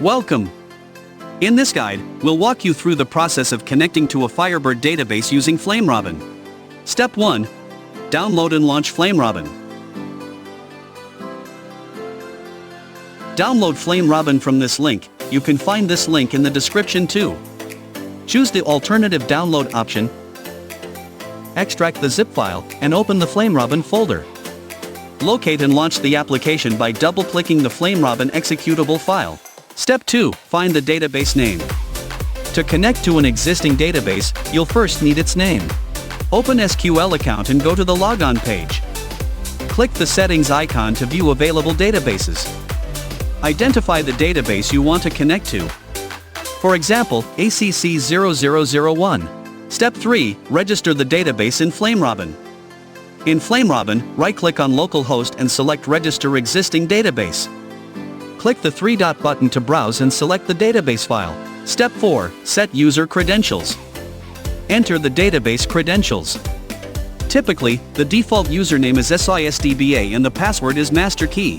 Welcome! In this guide, we'll walk you through the process of connecting to a Firebird database using FlameRobin. Step 1. Download and launch FlameRobin. Download FlameRobin from this link. You can find this link in the description too. Choose the alternative download option, extract the zip file, and open the FlameRobin folder. Locate and launch the application by double-clicking the FlameRobin executable file. Step 2. Find the database name. To connect to an existing database, you'll first need its name. Open SQL account and go to the logon page. Click the settings icon to view available databases. Identify the database you want to connect to. For example, 𝐂𝐨𝐧𝐧𝐞 𝐒𝐭𝐚𝐦𝐫. Step 3. Register the database in FlameRobin. In FlameRobin, right-click on localhost and select Register Existing Database. Click the three-dot button to browse and select the database file. Step 4. Set user credentials. Enter the database credentials. Typically, the default username is 𝐂𝐨𝐧𝐧𝐞 and the password is master key.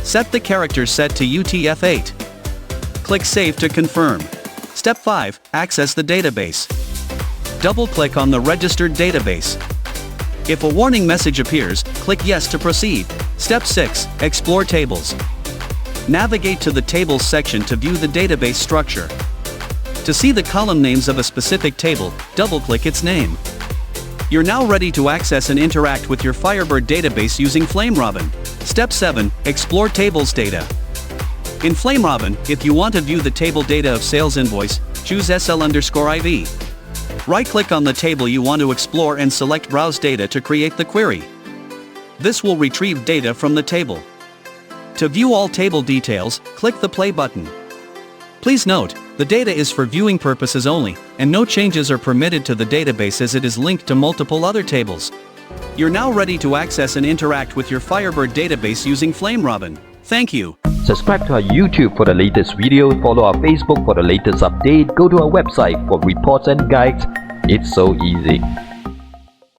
Set the character set to UTF-8. Click Save to confirm. Step 5. Access the database. Double-click on the registered database. If a warning message appears, click Yes to proceed. Step 6. Explore tables. Navigate to the Tables section to view the database structure. To see the column names of a specific table, double-click its name. You're now ready to access and interact with your Firebird database using FlameRobin. Step 7. Explore tables data. In FlameRobin, if you want to view the table data of sales invoice, choose SL_IV. Right-click on the table you want to explore and select Browse Data to create the query. This will retrieve data from the table. To view all table details, click the play button. Please note, the data is for viewing purposes only, and no changes are permitted to the database as it is linked to multiple other tables. You're now ready to access and interact with your Firebird database using FlameRobin. Thank you. Subscribe to our YouTube for the latest video, follow our Facebook for the latest update, go to our website for reports and guides. It's so easy.